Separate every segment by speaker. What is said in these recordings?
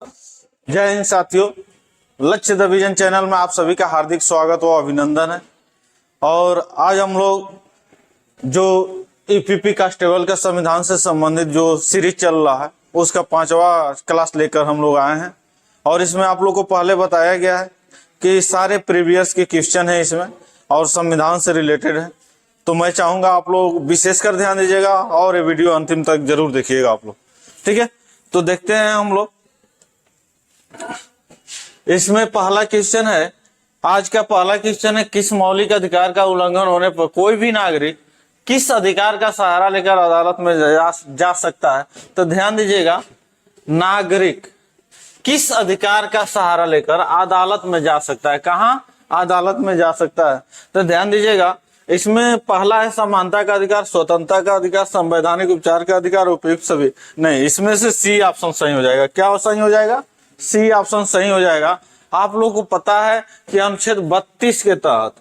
Speaker 1: जय हिंद साथियों, लक्ष्य द विजन चैनल में आप सभी का हार्दिक स्वागत व अभिनंदन है। और आज हम लोग जो ईपीपी कांस्टेबल का संविधान से संबंधित जो सीरीज चल रहा है उसका 5वां क्लास लेकर हम लोग आए हैं। और इसमें आप लोग को पहले बताया गया है कि सारे प्रीवियस के क्वेश्चन है इसमें और संविधान से रिलेटेड है। तो मैं चाहूंगा आप लोग विशेषकर ध्यान दीजिएगा और ये वीडियो अंतिम तक जरूर देखिएगा आप लोग, ठीक है। तो देखते हैं हम लोग। इसमें पहला क्वेश्चन है, आज का पहला क्वेश्चन है, किस मौलिक अधिकार का उल्लंघन होने पर कोई भी नागरिक किस अधिकार का सहारा लेकर अदालत में जा सकता है। तो ध्यान दीजिएगा, नागरिक किस अधिकार का सहारा लेकर अदालत में जा सकता है। कहां? अदालत में जा सकता है। तो ध्यान दीजिएगा, इसमें पहला है समानता का अधिकार, स्वतंत्रता का अधिकार, संवैधानिक उपचार का अधिकार, उपयुक्त सभी। नहीं, इसमें से सी ऑप्शन सही हो जाएगा। क्या सही हो जाएगा? सी ऑप्शन सही हो जाएगा। आप लोगों को पता है कि अनुच्छेद 32 के तहत,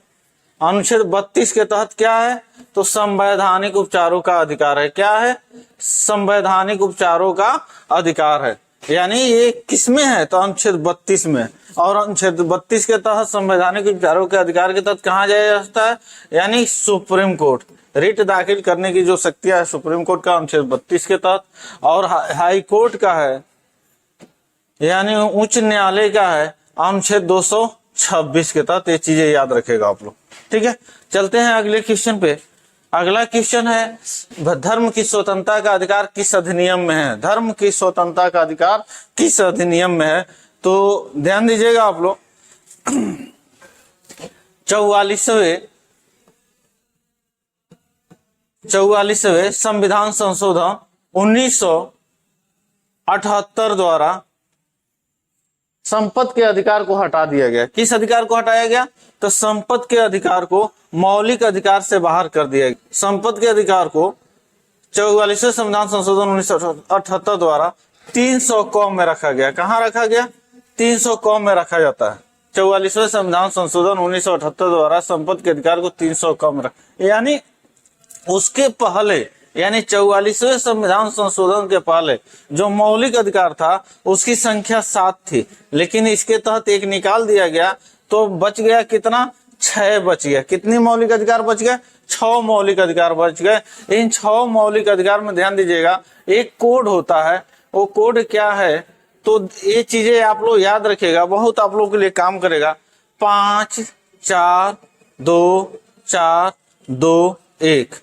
Speaker 1: अनुच्छेद 32 के तहत क्या है? तो संवैधानिक उपचारों का अधिकार है। क्या है? संवैधानिक उपचारों का अधिकार है। यानी ये किसमें है? तो अनुच्छेद 32 में। और अनुच्छेद 32 के तहत संवैधानिक उपचारों के अधिकार के तहत कहाँ जाया जा सकता है? यानी सुप्रीम कोर्ट। रिट दाखिल करने की जो शक्तियां है सुप्रीम कोर्ट का अनुच्छेद 32 के तहत, और हाई कोर्ट का है यानी उच्च न्यायालय का है अनुच्छेद 226 के तहत। ये चीजें याद रखेगा आप लोग, ठीक है। चलते हैं अगले क्वेश्चन पे। अगला क्वेश्चन है, धर्म की स्वतंत्रता का अधिकार किस अधिनियम में है? धर्म की स्वतंत्रता का अधिकार किस अधिनियम में है? तो ध्यान दीजिएगा आप लोग, 44वें संविधान संशोधन 1978 द्वारा संपत्ति के अधिकार को हटा दिया गया। किस अधिकार को हटाया गया? तो संपत्ति के अधिकार को मौलिक अधिकार से बाहर कर दिया गया। संपत्ति के अधिकार को 44वें संविधान संशोधन 1978 द्वारा 300 क में रखा गया। कहाँ रखा गया? 300 क में रखा जाता है। 44वें संविधान संशोधन 1978 द्वारा संपत्ति के अधिकार को 300 क में रखा, यानी उसके पहले, यानी 44वें संविधान संशोधन के पहले जो मौलिक अधिकार था उसकी संख्या 7 थी, लेकिन इसके तहत एक निकाल दिया गया तो बच गया कितना? 6 बच गया। कितनी मौलिक अधिकार बच गए? 6 मौलिक अधिकार बच गए। इन 6 मौलिक अधिकार में ध्यान दीजिएगा, एक कोड होता है। वो कोड क्या है? तो ये चीजें आप लोग याद रखिएगा, बहुत आप लोगों के लिए काम करेगा। 5 4 2 4 2 1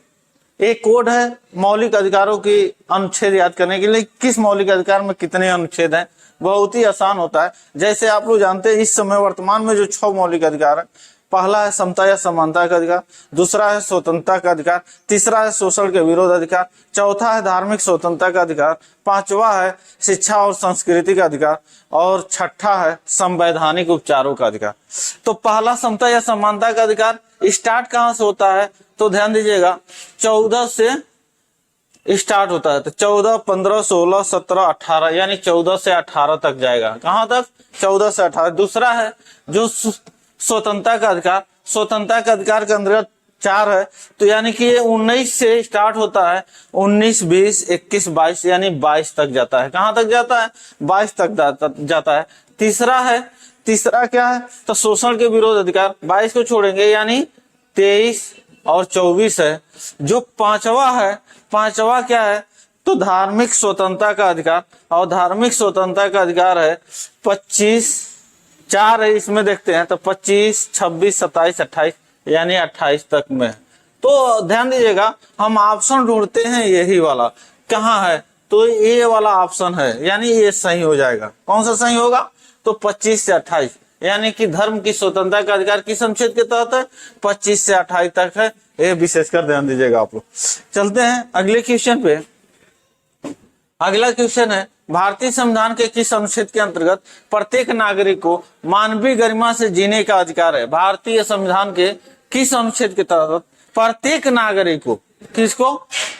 Speaker 1: एक कोड है मौलिक अधिकारों की अनुच्छेद याद करने के लिए। किस मौलिक अधिकार में कितने अनुच्छेद हैं? बहुत ही आसान होता है। जैसे आप लोग जानते हैं, इस समय वर्तमान में जो 6 मौलिक अधिकार है, पहला है समता या समानता का अधिकार, दूसरा है स्वतंत्रता का अधिकार, तीसरा है शोषण के विरोध अधिकार, चौथा है धार्मिक स्वतंत्रता का अधिकार, पांचवा है शिक्षा और संस्कृति का अधिकार, और छठा है संवैधानिक उपचारों का अधिकार। तो पहला समता या समानता का अधिकार स्टार्ट कहां से होता है? तो ध्यान दीजिएगा, 14 से स्टार्ट होता है। तो 14 15 16 17 18, यानी 14 से 18 तक जाएगा। कहां तक? 14 से 18। दूसरा है जो स्वतंत्रता का अधिकार। स्वतंत्रता का अधिकार के अंतर्गत 4 है, तो यानी कि ये 19 से स्टार्ट होता है, 19 20 21 22, यानी 22 तक जाता है। कहां तक जाता है? 22 तक जाता है। तीसरा क्या है? तो शोषण के विरोध अधिकार, 22 को छोड़ेंगे, यानी 23 और 24 है। जो पांचवा क्या है? तो धार्मिक स्वतंत्रता का अधिकार, और धार्मिक स्वतंत्रता का अधिकार है 25 4 है, इसमें देखते हैं। तो 25 26 27 28, यानी 28 तक में। तो ध्यान दीजिएगा, हम ऑप्शन ढूंढते हैं यही वाला। कहाँ है? तो ये वाला ऑप्शन है, यानी ये सही हो जाएगा। कौन सा सही होगा? तो 25 से 28, यानी कि धर्म की स्वतंत्रता का अधिकार किस अनुच्छेद के तहत है? 25 से 28 तक है। ये विशेषकर ध्यान दीजिएगा आप लोग। चलते हैं अगले क्वेश्चन पे। अगला क्वेश्चन है, भारतीय संविधान के किस अनुच्छेद के अंतर्गत प्रत्येक नागरिक को मानवीय गरिमा से जीने का अधिकार है? भारतीय संविधान के किस अनुच्छेद के तहत प्रत्येक नागरिक को, किसको?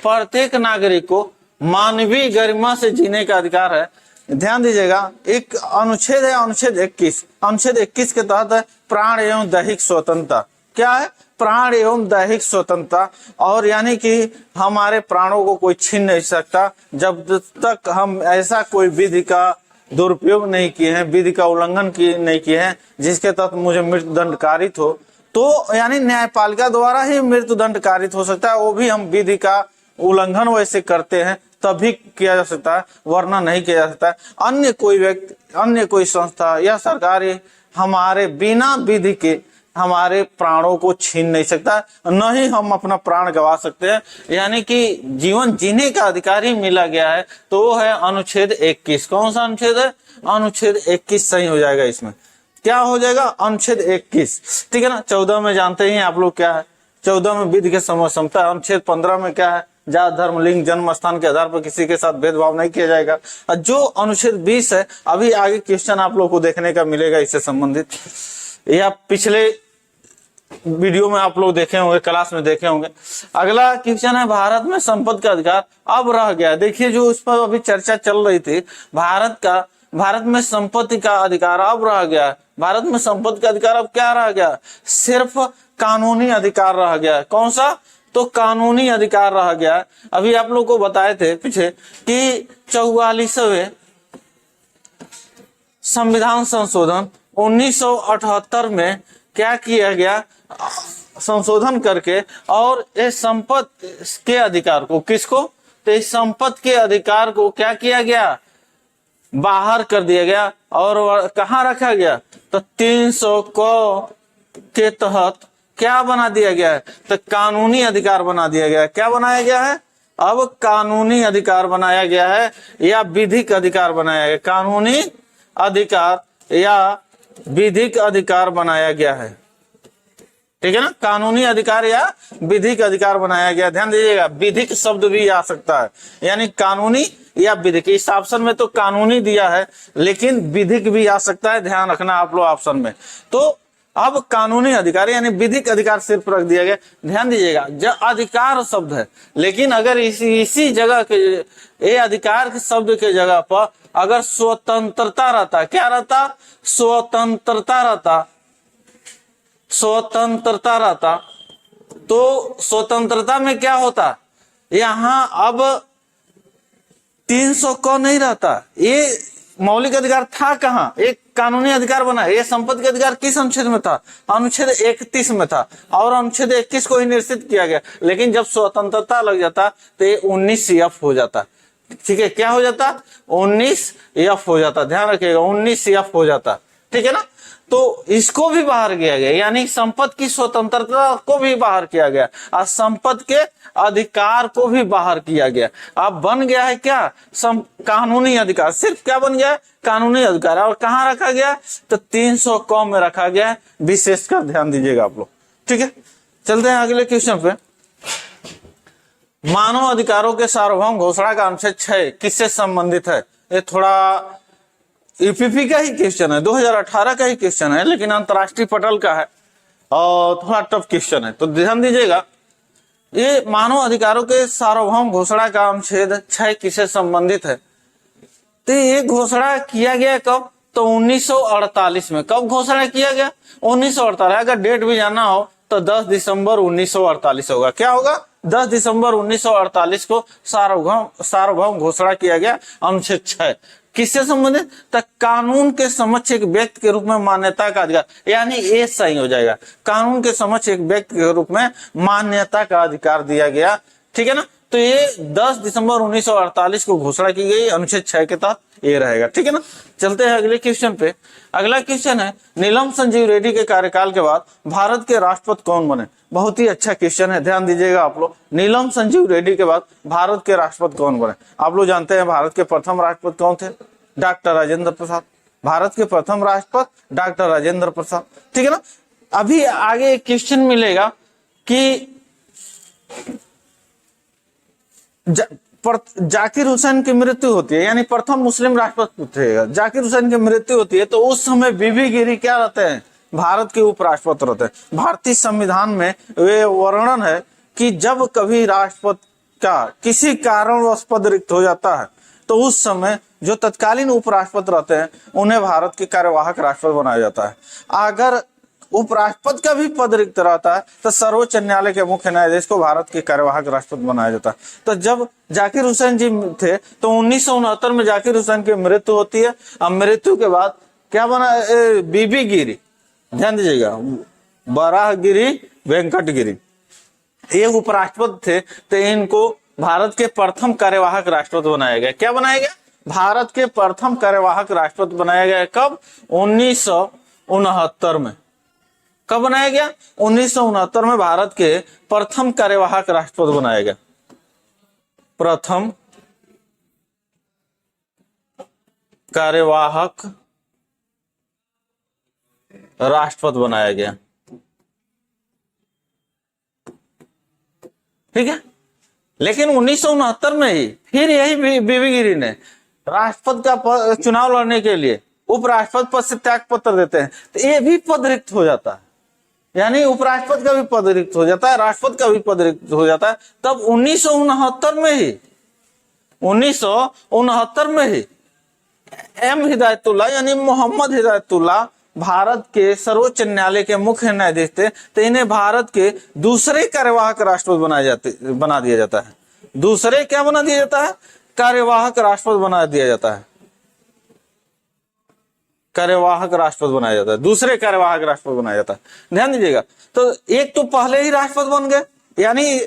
Speaker 1: प्रत्येक नागरिक को मानवीय गरिमा से जीने का अधिकार है। ध्यान दीजिएगा, एक अनुच्छेद है, अनुच्छेद 21। अनुच्छेद 21 के तहत है प्राण एवं दैहिक स्वतंत्रता। क्या है? प्राण एवं दैहिक स्वतंत्रता। और यानी कि हमारे प्राणों को कोई छीन नहीं सकता जब तक हम ऐसा कोई विधि का दुरुपयोग नहीं किए हैं, विधि का उल्लंघन नहीं किए हैं, जिसके तहत मुझे मृत्युदंड कारित हो, तो यानी न्यायपालिका द्वारा ही मृत्युदंड कारित हो सकता है। वो भी हम विधि का उल्लंघन वैसे करते हैं तभी किया जा सकता है, वरना नहीं किया जा सकता है। अन्य कोई व्यक्ति, अन्य कोई संस्था या सरकार हमारे बिना विधि के हमारे प्राणों को छीन नहीं सकता, न ही हम अपना प्राण गंवा सकते हैं। यानी कि जीवन जीने का अधिकार ही मिला गया है, तो वो है अनुच्छेद 21। कौन सा अनुच्छेद है? अनुच्छेद 21 सही हो जाएगा। इसमें क्या हो जाएगा? अनुच्छेद 21, ठीक है ना। 14 में जानते ही आप लोग क्या है, 14 में विधि के समता। अनुच्छेद 15 में क्या है? जात, धर्म, लिंग, जन्म स्थान के आधार पर किसी के साथ भेदभाव नहीं किया जाएगा। और जो अनुच्छेद 20 है, अभी आगे क्वेश्चन आप लोग को देखने का मिलेगा इससे संबंधित, या पिछले वीडियो में आप लोग देखे होंगे, क्लास में देखे होंगे। अगला क्वेश्चन है, भारत में संपत्ति का अधिकार अब रह गया। देखिए, जो उस पर अभी चर्चा चल रही थी, भारत में संपत्ति का अधिकार अब रह गया। भारत में संपत्ति का अधिकार अब क्या रह गया? सिर्फ कानूनी अधिकार रह गया। कौन सा? तो कानूनी अधिकार रह गया। अभी आप लोग को बताए थे पीछे कि 44वें संविधान संशोधन 1978 में क्या किया गया? संशोधन करके, और इस संपत्ति के अधिकार को, किसको? तो इस संपत्ति के अधिकार को क्या किया गया? बाहर कर दिया गया। और कहाँ रखा गया? तो 300 के तहत क्या बना दिया गया है? तो कानूनी अधिकार बना दिया गया है। क्या बनाया गया है? अब कानूनी अधिकार बनाया गया है या विधिक अधिकार बनाया गया? कानूनी अधिकार या विधिक अधिकार बनाया गया है, ठीक है ना। कानूनी अधिकार या विधिक अधिकार बनाया गया। ध्यान दीजिएगा, विधिक शब्द भी आ सकता है, यानी कानूनी या विधिक। इस ऑप्शन में तो कानूनी दिया है, लेकिन विधिक भी आ सकता है, ध्यान रखना आप लोग ऑप्शन में। तो अब कानूनी अधिकार यानी विधिक अधिकार सिर्फ रख दिया गया। ध्यान दीजिएगा, जो अधिकार शब्द है, लेकिन अगर इसी जगह के, ये अधिकार के शब्द के जगह पर अगर स्वतंत्रता रहता, क्या रहता? स्वतंत्रता रहता, स्वतंत्रता रहता, तो स्वतंत्रता में क्या होता? यहां अब 300 को नहीं रहता। ये मौलिक अधिकार था कहाँ? एक कानूनी अधिकार बना। ये संपत्ति का अधिकार किस अनुच्छेद में था? अनुच्छेद 31 में था, और अनुच्छेद 21 को ही निश्चित किया गया। लेकिन जब स्वतंत्रता लग जाता तो ये 19F हो जाता, ठीक है। क्या हो जाता? 19F हो जाता, ध्यान रखिएगा, 19F हो जाता, ठीक है ना। तो इसको भी बाहर किया गया, यानी संपत्ति की स्वतंत्रता को भी बाहर किया गया और संपत्ति के अधिकार को भी बाहर किया गया। अब बन गया है क्या? कानूनी अधिकार। सिर्फ क्या बन गया? कानूनी अधिकार। और कहाँ रखा गया? तो 300 क में रखा गया। विशेषकर ध्यान दीजिएगा आप लोग, ठीक है। चलते हैं अगले क्वेश्चन पे। मानव अधिकारों के सार्वभौम घोषणा का अनुच्छेद 6 किससे संबंधित है? ये थोड़ा यूपीपी का ही क्वेश्चन है, 2018 का ही क्वेश्चन है, लेकिन अंतरराष्ट्रीय पटल का है और थोड़ा टफ क्वेश्चन है। तो ध्यान दीजिएगा, ये मानव अधिकारों के सार्वभौम घोषणा का अनुच्छेद 6 किससे संबंधित है? तो ये घोषणा किया गया कब? तो 1948 में। कब घोषणा किया गया? 1948। अगर डेट भी जानना हो तो 10 दिसंबर 1948 होगा। क्या होगा? 10 दिसंबर 1948 को सार्वभौम घोषणा किया गया अनुच्छेद 6। किससे संबंधित? तक कानून के समक्ष एक व्यक्ति के रूप में मान्यता का अधिकार, यानी ये सही हो जाएगा। कानून के समक्ष एक व्यक्ति के रूप में मान्यता का अधिकार दिया गया, ठीक है ना। तो ये 10 दिसंबर 1948 को घोषणा की गई अनुच्छेद 6 के तहत ये रहेगा, ठीक है ना। चलते हैं अगले क्वेश्चन पे। अगला क्वेश्चन है, नीलम संजीव रेड्डी के कार्यकाल के बाद भारत के राष्ट्रपति कौन बने? बहुत ही अच्छा क्वेश्चन है, ध्यान दीजिएगा आप लोग। नीलम संजीव रेड्डी के बाद भारत के राष्ट्रपति कौन बने? आप लोग जानते हैं भारत के प्रथम राष्ट्रपति कौन थे? डॉक्टर राजेंद्र प्रसाद। भारत के प्रथम राष्ट्रपति डॉक्टर राजेंद्र प्रसाद, ठीक है ना। अभी आगे एक क्वेश्चन मिलेगा कि जाकिर हुसैन की मृत्यु होती है, यानी प्रथम मुस्लिम राष्ट्रपति थे, जाकिर हुसैन की मृत्यु होती है, तो उस समय बीबी गिरी क्या रहते हैं? भारत के उपराष्ट्रपति रहते हैं। भारतीय संविधान में वे वर्णन है कि जब कभी राष्ट्रपति का किसी कारणवश पद रिक्त हो जाता है, तो उस समय जो तत्कालीन उपराष्ट्रपति रहते हैं उन्हें भारत के कार्यवाहक राष्ट्रपति बनाया जाता है। अगर उपराष्ट्रपति का भी पद रिक्त रहता है, तो सर्वोच्च न्यायालय के मुख्य न्यायाधीश को भारत के कार्यवाहक राष्ट्रपति बनाया जाता है। तो जब जाकिर हुसैन जी थे तो 1969 में जाकिर हुसैन की मृत्यु होती है। अब मृत्यु के बाद क्या बना, बीबी गिरी, ध्यान दीजिएगा, बराहगिरी वेंकटगिरी, ये उपराष्ट्रपति थे। तो इनको भारत के प्रथम कार्यवाहक राष्ट्रपति बनाया गया। क्या बनाया गया? भारत के प्रथम कार्यवाहक राष्ट्रपति बनाया गया। कब? 1969 में। कब बनाया गया? 1969 में भारत के प्रथम कार्यवाहक राष्ट्रपति बनाया गया। प्रथम कार्यवाहक राष्ट्रपति बनाया गया। ठीक है, लेकिन 1969 में ही फिर यही बीबी गिरी ने राष्ट्रपति का चुनाव लड़ने के लिए उपराष्ट्रपति पद से त्याग पत्र देते हैं, तो ये भी पद रिक्त हो जाता है। यानी उपराष्ट्रपति का भी पद रिक्त हो जाता है, राष्ट्रपति का भी पद रिक्त हो जाता है। तब 1969 में ही एम हिदायतुल्लाह यानी मोहम्मद हिदायतुल्लाह भारत के सर्वोच्च न्यायालय के मुख्य न्यायाधीश थे। तो इन्हें भारत के दूसरे कार्यवाहक राष्ट्रपति बना दिया जाता है। दूसरे क्या बना दिया जाता है? कार्यवाहक राष्ट्रपति बना दिया जाता है। कार्यवाहक राष्ट्रपति बनाया जाता है, दूसरे कार्यवाहक राष्ट्रपति बनाया जाता है। ध्यान दीजिएगा, तो एक तो पहले ही राष्ट्रपति बन गए, यानी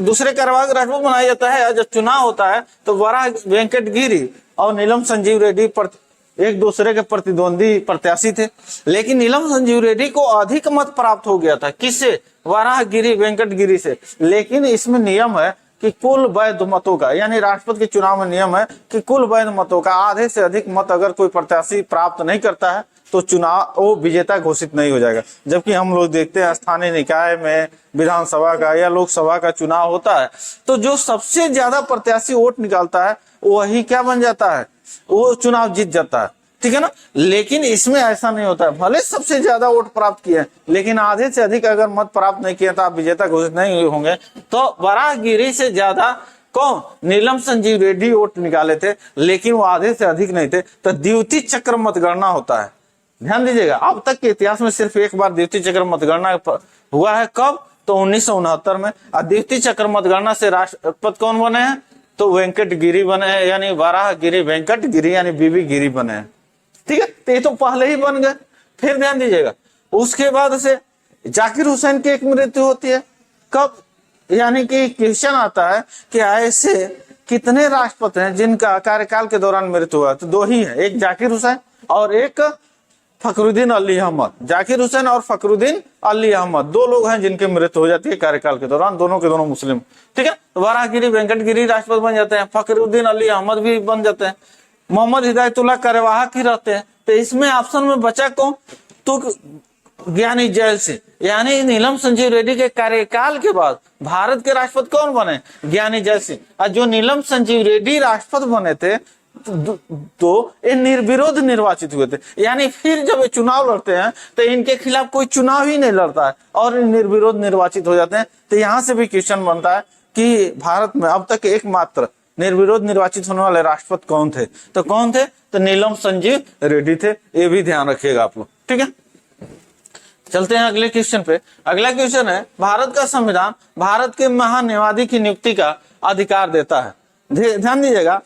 Speaker 1: दूसरे कार्यवाहक राष्ट्रपति बनाया जाता है। जब चुनाव होता है तो वराह वेंकटगिरी और नीलम संजीव रेड्डी एक दूसरे के प्रतिद्वंदी प्रत्याशी थे, लेकिन नीलम संजीव रेड्डी को अधिक मत प्राप्त हो गया था। किससे? वराहगिरी वेंकटगिरी से। लेकिन इसमें नियम है कि कुल वैध मतों का, यानी राष्ट्रपति के चुनाव में नियम है कि कुल वैध मतों का आधे से अधिक मत अगर कोई प्रत्याशी प्राप्त नहीं करता है तो चुनाव वो विजेता घोषित नहीं हो जाएगा। जबकि हम लोग देखते हैं स्थानीय निकाय में, विधानसभा का या लोकसभा का चुनाव होता है तो जो सबसे ज्यादा प्रत्याशी वोट निकालता है वही क्या बन जाता है, वो चुनाव जीत जाता है। ठीक है ना, लेकिन इसमें ऐसा नहीं होता है। भले सबसे ज्यादा वोट प्राप्त किए लेकिन आधे से अधिक अगर मत प्राप्त नहीं किया तो आप विजेता घोषित नहीं होंगे। तो वराहगिरी से ज्यादा कौन? नीलम संजीव रेड्डी वोट निकाले थे, लेकिन वो आधे से अधिक नहीं थे। तो द्वितीय चक्र मतगणना होता है। ध्यान दीजिएगा, अब तक के इतिहास में सिर्फ एक बार द्वितीय चक्र मतगणना हुआ है। कब? तो 1969 में। और द्वितीय चक्र मतगणना से राष्ट्रपति कौन बने हैं? तो वेंकटगिरी बने हैं, यानी वराहगिरी वेंकटगिरी यानी बीबी गिरी बने हैं। ठीक है, तो ये तो पहले ही बन गए। फिर ध्यान दीजिएगा, उसके बाद से जाकिर हुसैन की एक मृत्यु होती है। कब? यानी कि क्वेश्चन आता है कि ऐसे कितने राष्ट्रपति हैं जिनका कार्यकाल के दौरान मृत्यु हुआ? तो दो ही है, एक जाकिर हुसैन और एक फखरुद्दीन अली अहमद। जाकिर हुसैन और फखरुद्दीन अली अहमद दो लोग हैं जिनकी मृत्यु हो जाती है कार्यकाल के दौरान, दोनों के दोनों मुस्लिम। ठीक है, वराहगिरी वेंकटगिरी राष्ट्रपति बन जाते हैं, फखरुद्दीन अली अहमद भी बन जाते हैं, मोहम्मद हिदायतुल्लाह कार्यवाहक ही रहते हैं। तो इसमें ऑप्शन में बचा कौन? तो ज्ञानी जैल सिंह, यानी नीलम संजीव रेड्डी के कार्यकाल के बाद भारत के राष्ट्रपति कौन बने? ज्ञानी जैल सिंह। और जो नीलम संजीव रेड्डी राष्ट्रपति बने थे तो ये निर्विरोध निर्वाचित हुए थे। यानी फिर जब ये चुनाव लड़ते हैं तो इनके खिलाफ कोई चुनाव ही नहीं लड़ता है और निर्विरोध निर्वाचित हो जाते हैं। तो यहाँ से भी क्वेश्चन बनता है कि भारत में अब तक एकमात्र निर्विरोध निर्वाचित होने वाले राष्ट्रपति कौन थे? तो कौन थे? तो नीलम संजीव रेड्डी थे। ये भी ध्यान रखिएगा आप लोग। ठीक है, चलते हैं अगले क्वेश्चन पे। अगला क्वेश्चन है, भारत का संविधान भारत के महान्यायाधीश की नियुक्ति का अधिकार देता है। ध्यान दीजिएगा,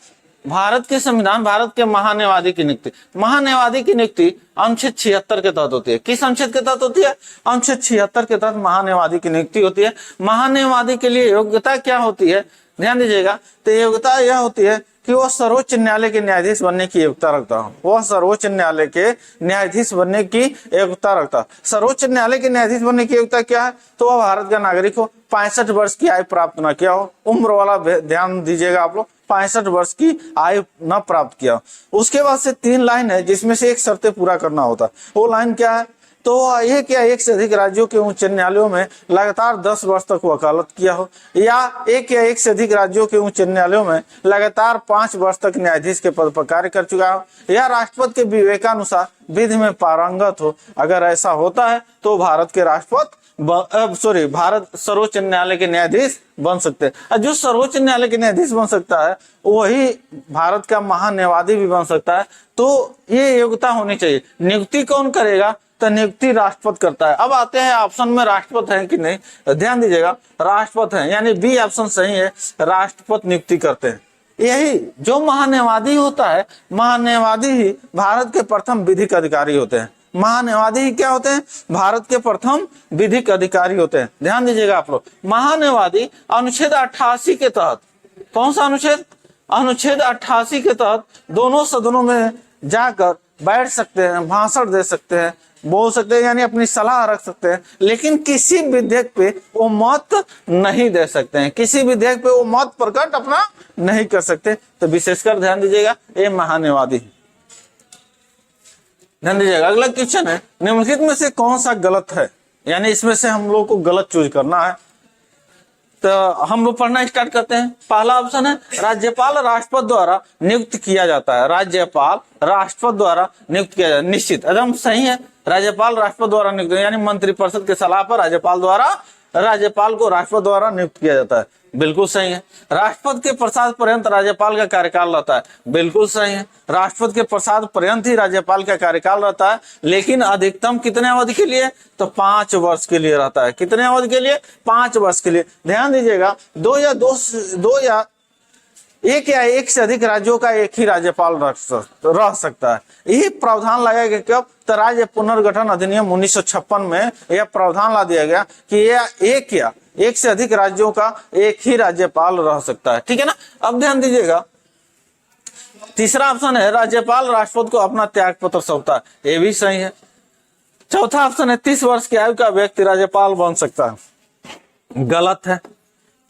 Speaker 1: भारत के संविधान भारत के महान्यायाधीश की नियुक्ति, महान्यायाधीश की नियुक्ति अनुच्छेद 76 के तहत होती है। किस अनुच्छेद के तहत होती है? अनुच्छेद 76 के तहत महान्यायाधीश की नियुक्ति होती है। महान्यायाधीश के लिए योग्यता क्या होती है? ध्यान दीजिएगा, तो योग्यता यह होती है कि वह सर्वोच्च न्यायालय के न्यायाधीश बनने की योग्यता रखता हो। वह सर्वोच्च न्यायालय के न्यायाधीश बनने की योग्यता रखता। सर्वोच्च न्यायालय के न्यायाधीश बनने की योग्यता क्या है? तो वह भारत का नागरिक हो, 65 वर्ष की आयु प्राप्त न किया हो। उम्र वाला ध्यान दीजिएगा आप लोग, 65 वर्ष की आयु न प्राप्त किया। उसके बाद से 3 लाइन है जिसमें से एक शर्तें पूरा करना होता है। वो लाइन क्या है? तो एक या एक से अधिक राज्यों के उच्च न्यायालयों में लगातार 10 वर्ष तक वकालत किया हो, या एक या एक से अधिक राज्यों के उच्च न्यायालयों में लगातार 5 वर्ष तक न्यायाधीश के पद पर कार्य कर चुका हो, या राष्ट्रपति के विवेकानुसार विधि में पारंगत हो। अगर ऐसा होता है तो भारत के राष्ट्रपति भारत सर्वोच्च न्यायालय के न्यायाधीश बन सकते हैं। जो सर्वोच्च न्यायालय के न्यायाधीश बन सकता है वही भारत का महान्यायाधीश भी बन सकता है। तो ये योग्यता होनी चाहिए। नियुक्ति कौन करेगा? तो नियुक्ति राष्ट्रपति करता है। अब आते हैं ऑप्शन में राष्ट्रपति है कि नहीं, ध्यान दीजिएगा राष्ट्रपति है, यानी बी ऑप्शन सही है, राष्ट्रपति नियुक्ति करते हैं। यही जो महान्यायवादी होता है, महान्यायवादी ही भारत के प्रथम विधिक अधिकारी होते हैं। महान्यायवादी ही क्या होते हैं, भारत के प्रथम विधिक अधिकारी होते हैं। ध्यान दीजिएगा आप लोग, महान्यायवादी अनुच्छेद 88 के तहत, कौन सा अनुच्छेद, अनुच्छेद 88 के तहत दोनों सदनों में जाकर बैठ सकते हैं, भाषण दे सकते हैं, बोल सकते हैं, यानी अपनी सलाह रख सकते हैं, लेकिन किसी विधेयक पे वो मत नहीं दे सकते हैं, किसी विधेयक पे वो मत प्रकट अपना नहीं कर सकते। तो विशेषकर ध्यान दीजिएगा ये महान्यायवादी है। ध्यान दीजिएगा अगला क्वेश्चन है, निम्नलिखित में से कौन सा गलत है, यानी इसमें से हम लोग को गलत चूज करना है। तो हम लोग पढ़ना स्टार्ट करते हैं। पहला ऑप्शन है राज्यपाल राष्ट्रपति द्वारा नियुक्त किया जाता है। राज्यपाल राष्ट्रपति द्वारा नियुक्त किया जाता है, निश्चित एकदम सही है। राज्यपाल राष्ट्रपति द्वारा नियुक्त, यानी मंत्रिपरिषद के सलाह पर राज्यपाल को राष्ट्रपति द्वारा नियुक्त किया जाता है, बिल्कुल सही है। राष्ट्रपति के प्रसाद पर्यंत राज्यपाल का कार्यकाल रहता है, बिल्कुल सही है। राष्ट्रपति के प्रसाद पर्यंत ही राज्यपाल का कार्यकाल रहता है, लेकिन अधिकतम कितने अवधि के लिए, तो 5 वर्ष के लिए रहता है। कितने अवधि के लिए, 5 वर्ष के लिए। ध्यान दीजिएगा दो या एक या एक से अधिक राज्यों का एक ही राज्यपाल रह सकता है। यही प्रावधान लाया गया कब, तो राज्य पुनर्गठन अधिनियम 1956 में यह प्रावधान ला दिया गया कि यह एक से अधिक राज्यों का एक ही राज्यपाल रह सकता है, ठीक है ना। अब ध्यान दीजिएगा तीसरा ऑप्शन है राज्यपाल राष्ट्रपति को अपना त्याग पत्र सौंपता है, ये भी सही है। चौथा ऑप्शन है 30 वर्ष की आयु का व्यक्ति राज्यपाल बन सकता है, गलत है।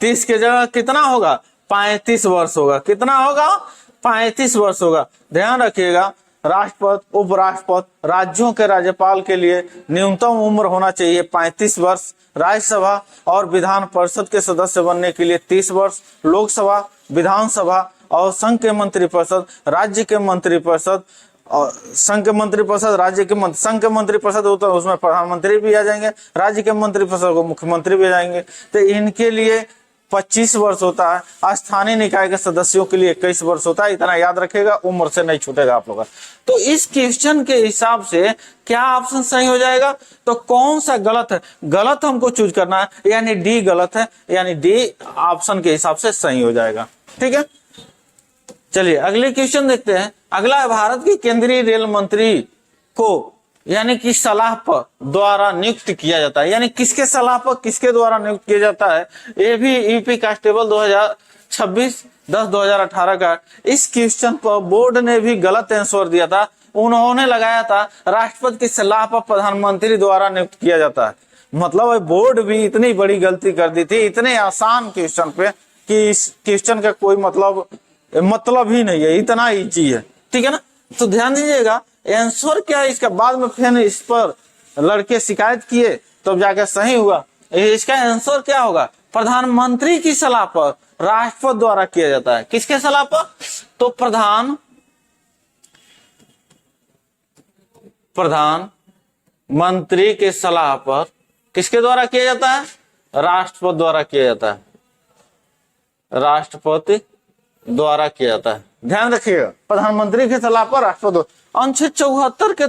Speaker 1: 30 की जगह कितना होगा, 35 वर्ष होगा। कितना होगा, 35 वर्ष होगा। ध्यान रखिएगा राष्ट्रपति, उपराष्ट्रपति, राज्यों के राज्यपाल के लिए न्यूनतम उम्र होना चाहिए 35 वर्ष। राज्यसभा और विधान परिषद के सदस्य बनने के लिए 30 वर्ष। लोकसभा, विधानसभा और संघ के मंत्रिपरिषद, राज्य के मंत्रिपरिषद और संघ के मंत्रिपरिषद, राज्य के संघ के मंत्रिपरिषद होता है, उसमें प्रधानमंत्री भी आ जाएंगे, राज्य के मंत्रिपरिषद को मुख्यमंत्री भी आ जाएंगे। तो इनके लिए 25 वर्ष होता है। स्थानीय निकाय के सदस्यों के लिए 21 वर्ष होता है। इतना याद रखिएगा, उम्र से नहीं छूटेगा आप लोग का। तो इस क्वेश्चन के हिसाब से क्या ऑप्शन सही हो जाएगा, तो कौन सा गलत है, गलत हमको चूज करना है, यानी डी गलत है, यानी डी ऑप्शन के हिसाब से सही हो जाएगा, ठीक है। चलिए अगले क्वेश्चन देखते हैं। अगला है भारत के केंद्रीय रेल मंत्री को यानी कि सलाह पर द्वारा नियुक्त किया जाता है, यानी किसके सलाह पर किसके द्वारा नियुक्त किया जाता है। ये भी यूपी कांस्टेबल 2026-10-2018 का। इस क्वेश्चन पर बोर्ड ने भी गलत आंसर दिया था। उन्होंने लगाया था राष्ट्रपति की सलाह पर प्रधानमंत्री द्वारा नियुक्त किया जाता है। मतलब बोर्ड भी इतनी बड़ी गलती कर दी थी इतने आसान क्वेश्चन पे कि इस क्वेश्चन का कोई मतलब ही नहीं है, इतना ईजी है, ठीक है ना। तो ध्यान दीजिएगा आंसर क्या है इसका, बाद में फिर इस पर लड़के शिकायत किए तब जाकर सही हुआ। इसका आंसर क्या होगा, प्रधानमंत्री की सलाह पर राष्ट्रपति द्वारा किया जाता है। किसके सलाह पर, तो प्रधानमंत्री के सलाह पर किसके द्वारा किया जाता है, राष्ट्रपति द्वारा किया जाता है, राष्ट्रपति द्वारा किया जाता है। ध्यान रखिएगा प्रधानमंत्री की सलाह पर राष्ट्रपति। अनुच्छेद 74 के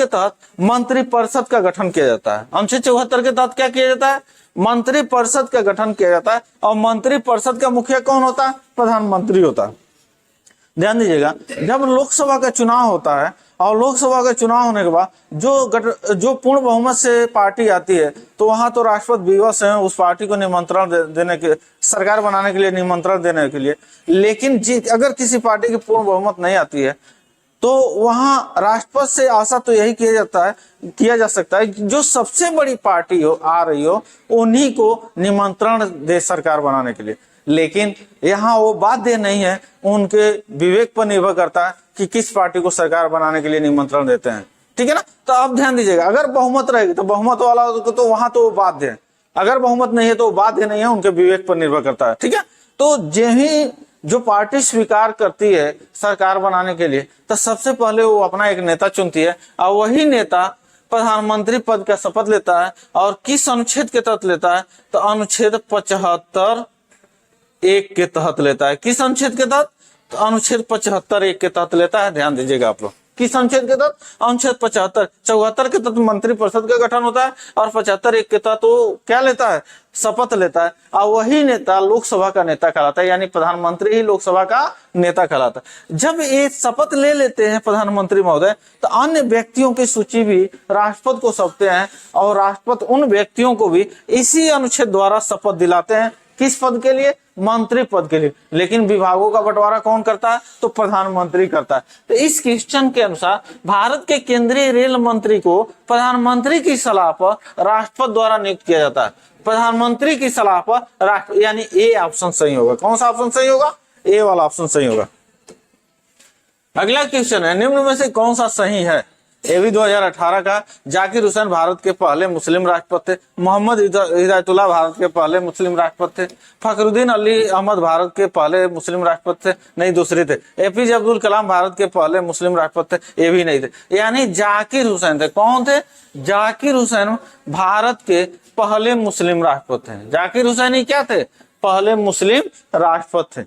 Speaker 1: तहत मंत्रिपरिषद का गठन किया जाता है। अनुच्छेद 74 के तहत क्या किया जाता है, मंत्रिपरिषद का गठन किया जाता है। और मंत्रिपरिषद का मुखिया कौन होता है, प्रधानमंत्री होता है। ध्यान दीजिएगा जब लोकसभा का चुनाव होता है और लोकसभा का चुनाव होने के बाद जो पूर्ण बहुमत से पार्टी आती है तो वहां तो राष्ट्रपति विवश है उस पार्टी को निमंत्रण देने के, सरकार बनाने के लिए निमंत्रण देने के लिए। लेकिन अगर किसी पार्टी की पूर्ण बहुमत नहीं आती है तो वहां राष्ट्रपति से आशा तो यही किया जा सकता है जो सबसे बड़ी पार्टी आ रही हो उन्हीं को निमंत्रण दे सरकार बनाने के लिए। लेकिन यहाँ वो बाध्य नहीं है, उनके विवेक पर निर्भर करता है कि किस पार्टी को सरकार बनाने के लिए निमंत्रण देते हैं, ठीक है ना। तो अब ध्यान दीजिएगा अगर बहुमत रहेगी तो बहुमत वाला तो वहां तो वो बाध्य है, अगर बहुमत नहीं है तो बाध्य नहीं है, उनके विवेक पर निर्भर करता है, ठीक है। तो जो पार्टी स्वीकार करती है सरकार बनाने के लिए तो सबसे पहले वो अपना एक नेता चुनती है और वही नेता प्रधानमंत्री पद का शपथ लेता है। और किस अनुच्छेद के तहत लेता है, तो अनुच्छेद 75(1) के तहत लेता है। किस अनुच्छेद के तहत, तो अनुच्छेद 75(1) के तहत लेता है। ध्यान दीजिएगा आप लोग, किस अनुच्छेद के तहत? अनुच्छेद 75। 74 के तहत मंत्रिपरिषद का गठन होता है और 75(1) के तहत वो क्या लेता है? शपथ लेता है और वही नेता लोकसभा का नेता कहलाता है, यानी प्रधानमंत्री ही लोकसभा का नेता कहलाता है। जब ये शपथ ले लेते हैं प्रधानमंत्री महोदय तो अन्य व्यक्तियों की सूची भी राष्ट्रपति को सौंपते हैं और राष्ट्रपति उन व्यक्तियों को भी इसी अनुच्छेद द्वारा शपथ दिलाते हैं। किस पद के लिए? मंत्री पद के लिए। लेकिन विभागों का बंटवारा कौन करता है? तो प्रधानमंत्री करता है। तो इस क्वेश्चन के अनुसार भारत के केंद्रीय रेल मंत्री को प्रधानमंत्री की सलाह पर राष्ट्रपति द्वारा नियुक्त किया जाता है। प्रधानमंत्री की सलाह पर राष्ट्र, यानी ए ऑप्शन सही होगा। कौन सा ऑप्शन सही होगा? ए वाला ऑप्शन सही होगा। अगला क्वेश्चन है, निम्न में से कौन सा सही है? ये भी 2018 का। जाकिर हुसैन भारत के पहले मुस्लिम राष्ट्रपति थे। मोहम्मद हिदायतुल्लाह भारत के पहले मुस्लिम राष्ट्रपति थे। फखरुद्दीन अली अहमद भारत के पहले मुस्लिम राष्ट्रपति थे, नहीं दूसरे थे। एपीजे अब्दुल कलाम भारत के पहले मुस्लिम राष्ट्रपति थे, ये भी नहीं थे। यानी जाकिर हुसैन थे। कौन थे? जाकिर हुसैन भारत के पहले मुस्लिम राष्ट्रपति थे। जाकिर हुसैन ही क्या थे? पहले मुस्लिम राष्ट्रपति थे।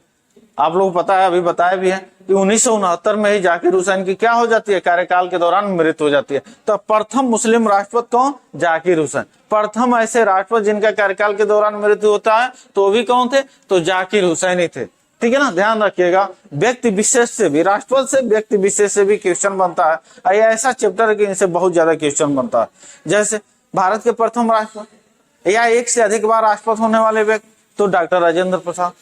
Speaker 1: आप लोग पता है, अभी बताया भी है कि 1969 में ही जाकिर हुसैन की क्या हो जाती है? कार्यकाल के दौरान मृत्यु हो जाती है। तो प्रथम मुस्लिम राष्ट्रपति कौन? जाकिर हुसैन। प्रथम ऐसे राष्ट्रपति जिनका कार्यकाल के दौरान मृत्यु होता है तो भी कौन थे? तो जाकिर हुसैन ही थे। ठीक है ना, ध्यान रखिएगा। व्यक्ति विशेष से भी, राष्ट्रपति से व्यक्ति विशेष से भी क्वेश्चन बनता है। यह ऐसा चैप्टर है कि इनसे बहुत ज्यादा क्वेश्चन बनता है। जैसे भारत के प्रथम राष्ट्रपति या एक से अधिक बार राष्ट्रपति होने वाले व्यक्ति, तो डॉक्टर राजेंद्र प्रसाद।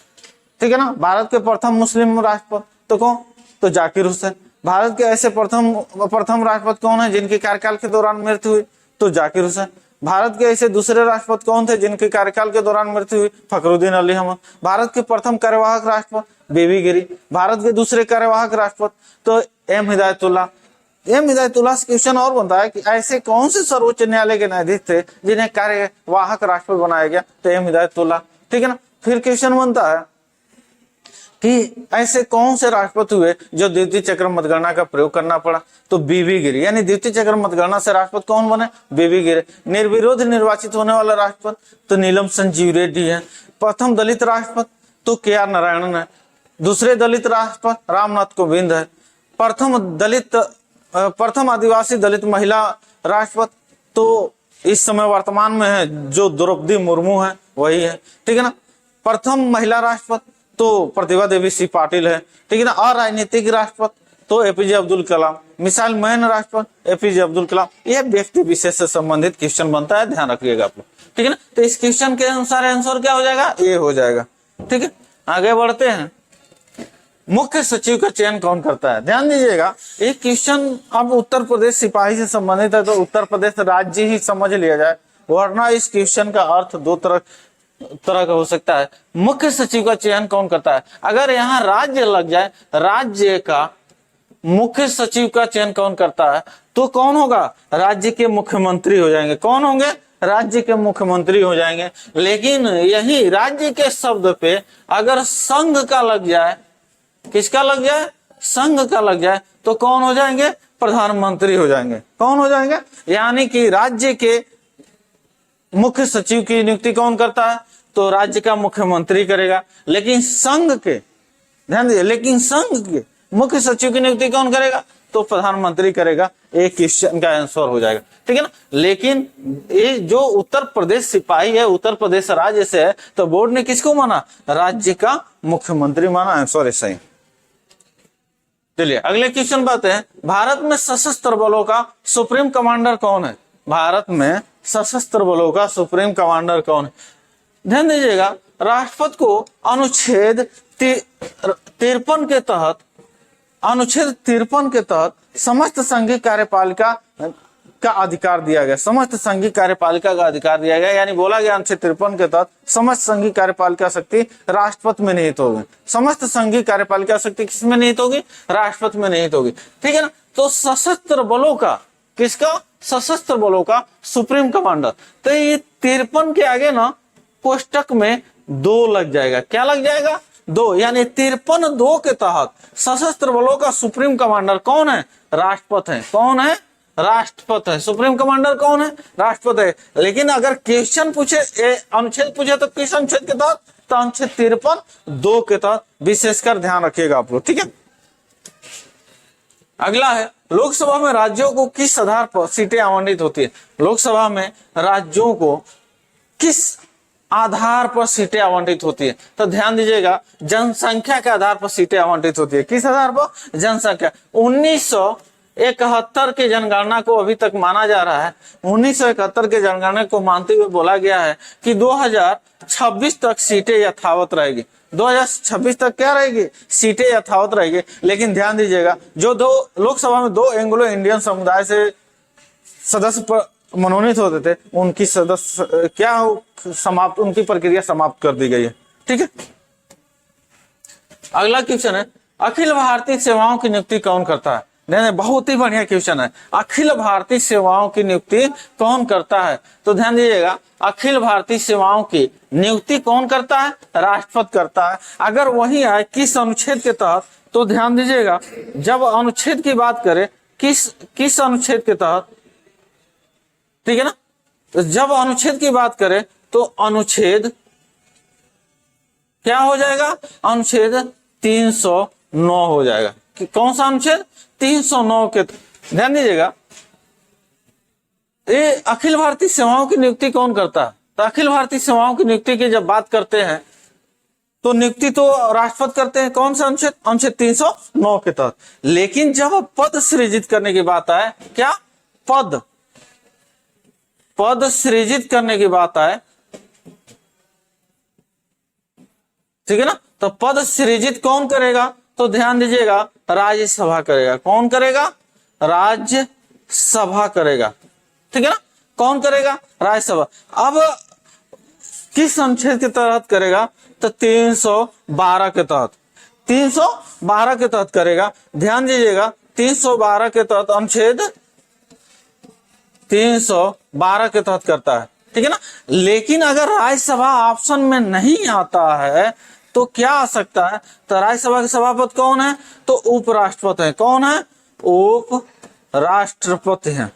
Speaker 1: ठीक है ना। भारत के प्रथम मुस्लिम राष्ट्रपति तो कौन? तो जाकिर हुसैन। भारत के ऐसे प्रथम राष्ट्रपति कौन है जिनके कार्यकाल के दौरान मृत्यु हुई? तो जाकिर हुसैन। भारत के ऐसे दूसरे राष्ट्रपति कौन थे जिनके कार्यकाल के दौरान मृत्यु हुई? फखरुद्दीन अली अहमद। भारत के प्रथम कार्यवाहक राष्ट्रपति बीबी गिरी। भारत के दूसरे कार्यवाहक राष्ट्रपति तो एम हिदायतुल्लाह। एम हिदायतुल्लाह से क्वेश्चन और बनता है कि ऐसे कौन से सर्वोच्च न्यायालय के न्यायाधीश थे जिन्हें कार्यवाहक राष्ट्रपति बनाया गया? तो एम हिदायतुल्लाह। ठीक है ना। फिर क्वेश्चन बनता है कि ऐसे कौन से राष्ट्रपति हुए जो द्वितीय चक्र मतगणना का प्रयोग करना पड़ा? तो बीबी गिरी। यानी द्वितीय चक्र मतगणना से राष्ट्रपति कौन बने? बीबी गिरी। निर्विरोध निर्वाचित होने वाला राष्ट्रपति तो नीलम संजीव रेड्डी है। प्रथम दलित राष्ट्रपति तो KR नारायणन है। दूसरे दलित राष्ट्रपति रामनाथ कोविंद है। प्रथम आदिवासी दलित महिला राष्ट्रपति तो इस समय वर्तमान में है जो द्रौपदी मुर्मू है, वही है। ठीक है ना। प्रथम महिला राष्ट्रपति तो प्रतिभा देवी सिंह पाटिल है। ठीक है ना। और राजनीतिक राष्ट्रपति तो APJ Abdul Kalam. Missile man राष्ट्रपति एपीजे अब्दुल कलाम। यह व्यक्ति विशेष से संबंधित क्वेश्चन बनता है, ध्यान रखिएगा आप लोग। ठीक है ना। तो इस क्वेश्चन के अनुसार आंसर क्या हो जाएगा? ए हो जाएगा। ठीक है, आगे बढ़ते हैं। मुख्य सचिव का चयन कौन करता है? ध्यान दीजिएगा, एक क्वेश्चन अब उत्तर प्रदेश सिपाही से संबंधित है तो उत्तर प्रदेश राज्य ही समझ लिया जाए, वरना इस क्वेश्चन का अर्थ दो तरह का हो सकता है। मुख्य सचिव का चयन कौन करता है? अगर यहाँ राज्य लग जाए, राज्य का मुख्य सचिव का चयन कौन करता है तो कौन होगा? राज्य के मुख्यमंत्री हो जाएंगे। कौन होंगे? राज्य के मुख्यमंत्री हो जाएंगे। लेकिन यही राज्य के शब्द पे अगर संघ का लग जाए, किसका लग जाए? संघ का लग जाए तो कौन हो जाएंगे? प्रधानमंत्री हो जाएंगे। कौन हो जाएंगे? यानी कि राज्य के मुख्य सचिव की नियुक्ति कौन करता है? तो राज्य का मुख्यमंत्री करेगा। लेकिन संघ के, ध्यान दीजिए, लेकिन संघ के मुख्य सचिव की नियुक्ति कौन करेगा? तो प्रधानमंत्री करेगा। एक क्वेश्चन का आंसर हो जाएगा। ठीक है ना। लेकिन ये जो उत्तर प्रदेश सिपाही है, उत्तर प्रदेश राज्य से है, तो बोर्ड ने किसको माना? राज्य का मुख्यमंत्री माना। आंसर सही। चलिए अगले क्वेश्चन बात है, भारत में सशस्त्र बलों का सुप्रीम कमांडर कौन है? भारत में सशस्त्र बलों का सुप्रीम कमांडर कौन है? ध्यान दीजिएगा, राष्ट्रपति को अनुच्छेद 53 के तहत, अनुच्छेद 53 के तहत समस्त संघीय कार्यपालिका का अधिकार दिया गया। समस्त संघीय कार्यपालिका का अधिकार दिया गया, यानी बोला गया अनुच्छेद 53 के तहत समस्त संघीय कार्यपालिका शक्ति राष्ट्रपति में निहित होगी। समस्त संघीय कार्यपालिका शक्ति किसमें निहित होगी? राष्ट्रपति में निहित होगी। ठीक है ना। तो सशस्त्र बलों का, किसका? सशस्त्र बलों का सुप्रीम कमांडर। तो ये 53 के आगे ना कोष्टक में 2 लग जाएगा। क्या लग जाएगा? 2, यानी 53(2) के तहत सशस्त्र बलों का सुप्रीम कमांडर कौन है? राष्ट्रपति है। कौन है? राष्ट्रपति है। सुप्रीम कमांडर कौन है? राष्ट्रपति है। लेकिन अगर क्वेश्चन पूछे, अनुच्छेद पूछे तो किस अनुच्छेद के तहत? तो अनुच्छेद 53(2) के तहत। विशेषकर ध्यान रखिएगा आप लोग। ठीक है। अगला है, लोकसभा में राज्यों को किस आधार पर सीटें आवंटित होती है? लोकसभा में राज्यों को किस आधार पर सीटें आवंटित होती है? तो ध्यान दीजिएगा, जनसंख्या के आधार पर सीटें आवंटित होती है। किस आधार पर? जनसंख्या। 1971 की जनगणना को अभी तक माना जा रहा है। 1971 के जनगणना को मानते हुए बोला गया है कि 2026 तक सीटें यथावत रहेगी। 2026 तक क्या रहेगी? सीटें यथावत रहेगी। लेकिन ध्यान दीजिएगा, जो दो लोकसभा में 2 एंग्लो इंडियन समुदाय से सदस्य पर मनोनीत होते थे, उनकी सदस्य क्या समाप्त, उनकी प्रक्रिया समाप्त कर दी गई है। ठीक है, अगला क्वेश्चन है, अखिल भारतीय सेवाओं की नियुक्ति कौन करता है? नहीं, बहुत ही बढ़िया क्वेश्चन है। अखिल भारतीय सेवाओं की नियुक्ति कौन करता है? तो ध्यान दीजिएगा, अखिल भारतीय सेवाओं की नियुक्ति कौन करता है? राष्ट्रपति करता है। अगर वही आए किस अनुच्छेद के तहत, तो ध्यान दीजिएगा, जब अनुच्छेद की बात करें, किस अनुच्छेद के तहत, ठीक है ना, तो जब अनुच्छेद की बात करें तो अनुच्छेद क्या हो जाएगा? अनुच्छेद 309 हो जाएगा। कि कौन सा अनुच्छेद? 309 के। ध्यान दीजिएगा, ये अखिल भारतीय सेवाओं की नियुक्ति कौन करता है? तो अखिल भारतीय सेवाओं की नियुक्ति की जब बात करते हैं तो नियुक्ति तो राष्ट्रपति करते हैं। कौन सा अनुच्छेद? अनुच्छेद 309 के तहत। लेकिन जब पद सृजित करने की बात आए, क्या पद सृजित करने की बात आए, ठीक है ना, तो पद सृजित कौन करेगा? तो ध्यान दीजिएगा, राज्यसभा करेगा। कौन करेगा? राज्यसभा करेगा। ठीक है ना, कौन करेगा? राज्यसभा। अब किस अनुच्छेद के तहत करेगा? तो 312 के तहत। 312 के तहत करेगा। ध्यान दीजिएगा, 312 के तहत, अनुच्छेद 312 के तहत करता है। ठीक है ना, लेकिन अगर राज्यसभा ऑप्शन में नहीं आता है तो क्या आ सकता है? तो राज्यसभा के सभापति कौन है? तो उपराष्ट्रपति है। कौन है? उपराष्ट्रपति है।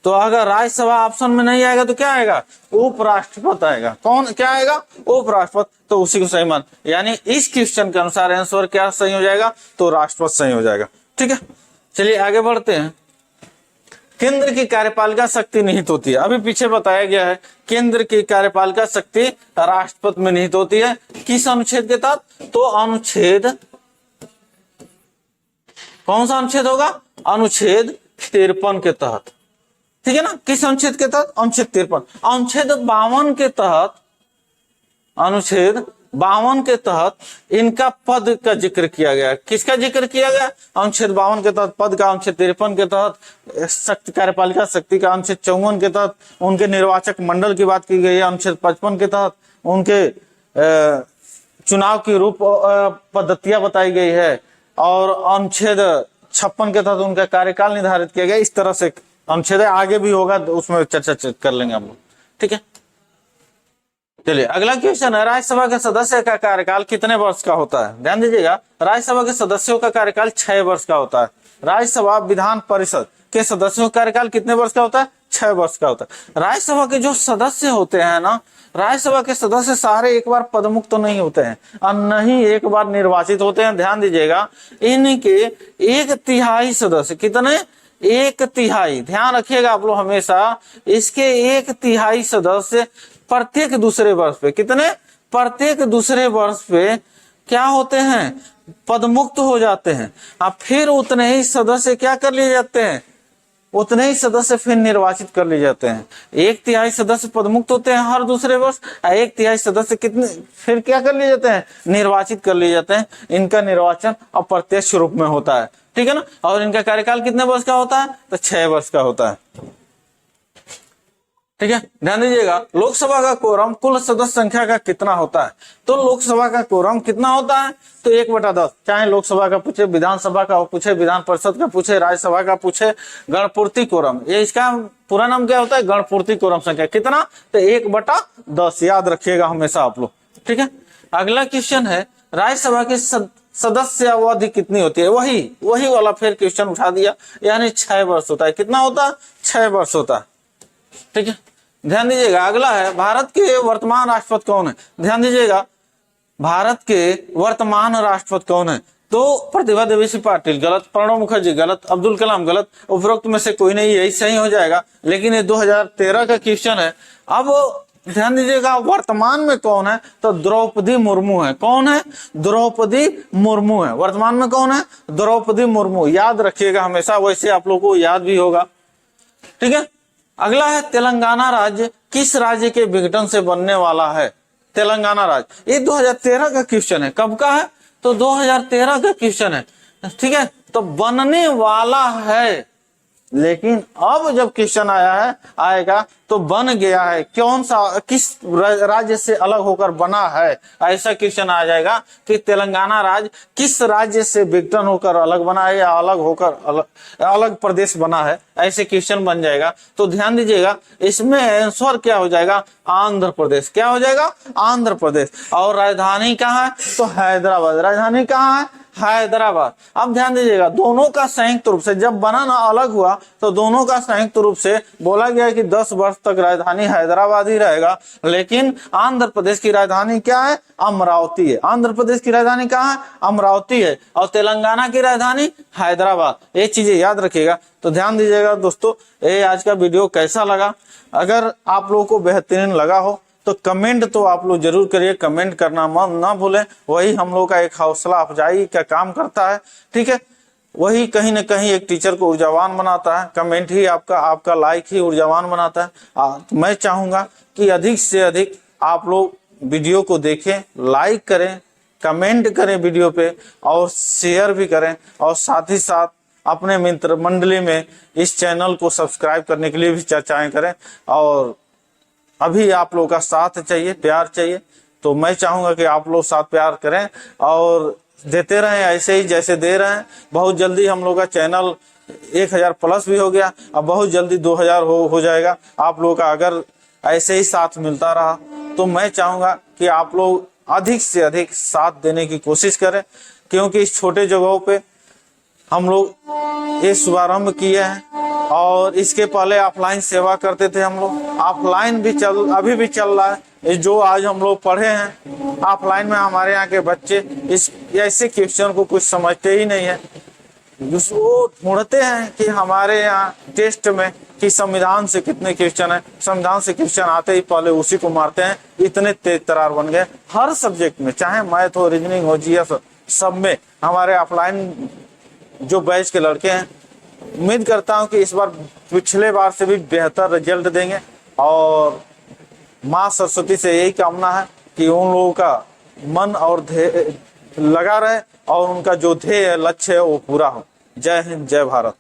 Speaker 1: तो अगर राज्यसभा ऑप्शन में नहीं आएगा तो क्या आएगा? उपराष्ट्रपति आएगा। कौन क्या आएगा? उपराष्ट्रपति। तो उसी को सही मान, यानी इस क्वेश्चन के अनुसार आंसर क्या सही हो जाएगा? तो राष्ट्रपति सही हो जाएगा। ठीक है, चलिए आगे बढ़ते हैं। केंद्र की कार्यपालिका शक्ति निहित होती है। अभी पीछे बताया गया है, केंद्र की कार्यपालिका शक्ति राष्ट्रपति में निहित होती है। किस अनुच्छेद के तहत? तो अनुच्छेद, कौन सा अनुच्छेद होगा? अनुच्छेद 53 के तहत। ठीक है ना, किस अनुच्छेद के तहत? अनुच्छेद 53। अनुच्छेद 52 के तहत, अनुच्छेद 52 के तहत इनका पद का जिक्र किया गया। किसका जिक्र किया गया? अनुच्छेद 52 के तहत पद का। अनुच्छेद 53 के तहत शक्ति, कार्यपालिका शक्ति का। अनुच्छेद 54 के तहत उनके निर्वाचक मंडल की बात की गई है। अनुच्छेद 55 के तहत उनके चुनाव की रूप पद्धतियां बताई गई है। और अनुच्छेद 56 के तहत उनका कार्यकाल निर्धारित किया गया। इस तरह से अनुच्छेद आगे भी होगा, उसमें चर्चा कर लेंगे हम लोग। ठीक है, चलिए अगला क्वेश्चन है, राज्यसभा के सदस्य का कार्यकाल कितने वर्ष का होता है? ध्यान दीजिएगा, राज्यसभा के सदस्यों का कार्यकाल 6 वर्ष का होता है। राज्यसभा विधान परिषद के सदस्यों का कार्यकाल कितने वर्ष का होता है? 6 वर्ष का होता है। राज्यसभा के जो सदस्य होते हैं ना, राज्यसभा के सदस्य सारे एक बार पदमुक्त तो नहीं होते हैं और न ही एक बार निर्वाचित होते हैं। ध्यान दीजिएगा, इनके 1/3 सदस्य, कितने? 1/3। ध्यान रखिएगा आप लोग हमेशा, इसके 1/3 सदस्य प्रत्येक दूसरे वर्ष पे, कितने? प्रत्येक दूसरे वर्ष पे क्या होते हैं? पदमुक्त हो जाते हैं। अब फिर उतने ही सदस्य क्या कर लिए जाते हैं? उतने ही सदस्य फिर निर्वाचित कर लिए जाते हैं। 1/3 सदस्य पदमुक्त होते हैं हर दूसरे वर्ष, 1/3 सदस्य कितने फिर क्या कर लिए जाते हैं? निर्वाचित कर लिए जाते हैं। इनका निर्वाचन अप्रत्यक्ष रूप में होता है। ठीक है ना, और इनका कार्यकाल कितने वर्ष का होता है? तो 6 वर्ष का होता है। ठीक है, ध्यान दीजिएगा, लोकसभा का कोरम कुल सदस्य संख्या का कितना होता है? तो लोकसभा का कोरम कितना होता है? तो 1/10। चाहे लोकसभा का पूछे, विधानसभा का पूछे, विधान परिषद का पूछे, राज्यसभा का पूछे, गणपूर्ति कोरम, ये इसका पूरा नाम क्या होता है? गणपूर्ति कोरम संख्या। कितना? तो 1/10। याद रखिएगा हमेशा आप लोग। ठीक है, अगला क्वेश्चन है, राज्यसभा के सदस्य अवधि कितनी होती है? वही वाला फिर क्वेश्चन उठा दिया, यानी 6 वर्ष होता है। कितना होता है? 6 वर्ष होता है। ठीक है, ध्यान दीजिएगा, अगला है, भारत के वर्तमान राष्ट्रपति कौन है? ध्यान दीजिएगा, भारत के वर्तमान राष्ट्रपति कौन है? तो प्रतिभा देवी सिंह पाटिल गलत, प्रणब मुखर्जी गलत, अब्दुल कलाम गलत, उपरोक्त में से कोई नहीं, यही सही हो जाएगा। लेकिन ये 2013 का क्वेश्चन है। अब ध्यान दीजिएगा वर्तमान में कौन है, तो द्रौपदी मुर्मू है। कौन है? द्रौपदी मुर्मू है। वर्तमान में कौन है? द्रौपदी मुर्मू। याद रखिएगा हमेशा, वैसे आप लोगों को याद भी होगा। ठीक है, अगला है तेलंगाना राज्य किस राज्य के विघटन से बनने वाला है? तेलंगाना राज्य, ये 2013 का क्वेश्चन है। कब का है? तो 2013 का क्वेश्चन है। ठीक है, तो बनने वाला है, लेकिन अब जब क्वेश्चन आएगा तो बन गया है। कौन सा, किस राज्य से अलग होकर बना है, ऐसा क्वेश्चन आ जाएगा कि तेलंगाना राज्य किस राज्य से विघटन होकर अलग बना है या अलग होकर अलग प्रदेश बना है, ऐसे क्वेश्चन बन जाएगा। तो ध्यान दीजिएगा, इसमें आंसर क्या हो जाएगा? आंध्र प्रदेश। क्या हो जाएगा? आंध्र प्रदेश। और राजधानी कहाँ है? तो हैदराबाद। राजधानी कहाँ है? हैदराबाद। अब ध्यान दीजिएगा, दोनों का संयुक्त रूप से जब बना ना अलग हुआ, तो दोनों का संयुक्त रूप से बोला गया कि 10 वर्ष तक राजधानी हैदराबाद ही रहेगा। लेकिन आंध्र प्रदेश की राजधानी क्या है? अमरावती है। आंध्र प्रदेश की राजधानी कहाँ है? अमरावती है। और तेलंगाना की राजधानी हैदराबाद। ये चीजें याद रखिएगा। तो ध्यान दीजिएगा दोस्तों, ये आज का वीडियो कैसा लगा? अगर आप लोगों को बेहतरीन लगा हो तो कमेंट तो आप लोग जरूर करिए, कमेंट करना ना भूलें। वही हम लोग का एक हौसला अफजाई का काम करता है। ठीक है, वही कहीं ना कहीं एक टीचर को ऊर्जावान बनाता है। कमेंट ही आपका लाइक ही ऊर्जावान बनाता है। तो मैं चाहूंगा कि अधिक से अधिक आप लोग वीडियो को देखें, लाइक करें, कमेंट करें वीडियो पे, और शेयर भी करें, और साथ ही साथ अपने मित्र मंडली में इस चैनल को सब्सक्राइब करने के लिए भी चर्चाएं करें। और अभी आप लोगों का साथ चाहिए, प्यार चाहिए। तो मैं चाहूंगा कि आप लोग साथ प्यार करें और देते रहें ऐसे ही जैसे दे रहे हैं। बहुत जल्दी हम लोग का चैनल 1000 प्लस भी हो गया, अब बहुत जल्दी 2000 हो जाएगा। आप लोगों का अगर ऐसे ही साथ मिलता रहा तो मैं चाहूंगा कि आप लोग अधिक से अधिक साथ देने की कोशिश करें, क्योंकि इस छोटे जगहों पे हम लोग ये शुभारंभ किए हैं। और इसके पहले ऑफलाइन सेवा करते थे हम लोग, ऑफलाइन भी अभी भी चल रहा है। जो आज हम लोग पढ़े हैं ऑफलाइन में, हमारे यहाँ के बच्चे इस ऐसे क्वेश्चन को कुछ समझते ही नहीं है। वो ढूंढते हैं कि हमारे यहाँ टेस्ट में कि संविधान से कितने क्वेश्चन है, संविधान से क्वेश्चन आते ही पहले उसी को मारते हैं। इतने तेज तरार बन गए हर सब्जेक्ट में, चाहे मैथ हो, रीजनिंग हो, जीएस हो, सब में हमारे ऑफलाइन जो बैच के लड़के हैं। उम्मीद करता हूं कि इस बार पिछले बार से भी बेहतर रिजल्ट देंगे। और माँ सरस्वती से यही कामना है कि उन लोगों का मन और ध्येय लगा रहे और उनका जो ध्येय लक्ष्य है वो पूरा हो। जय हिंद, जय भारत।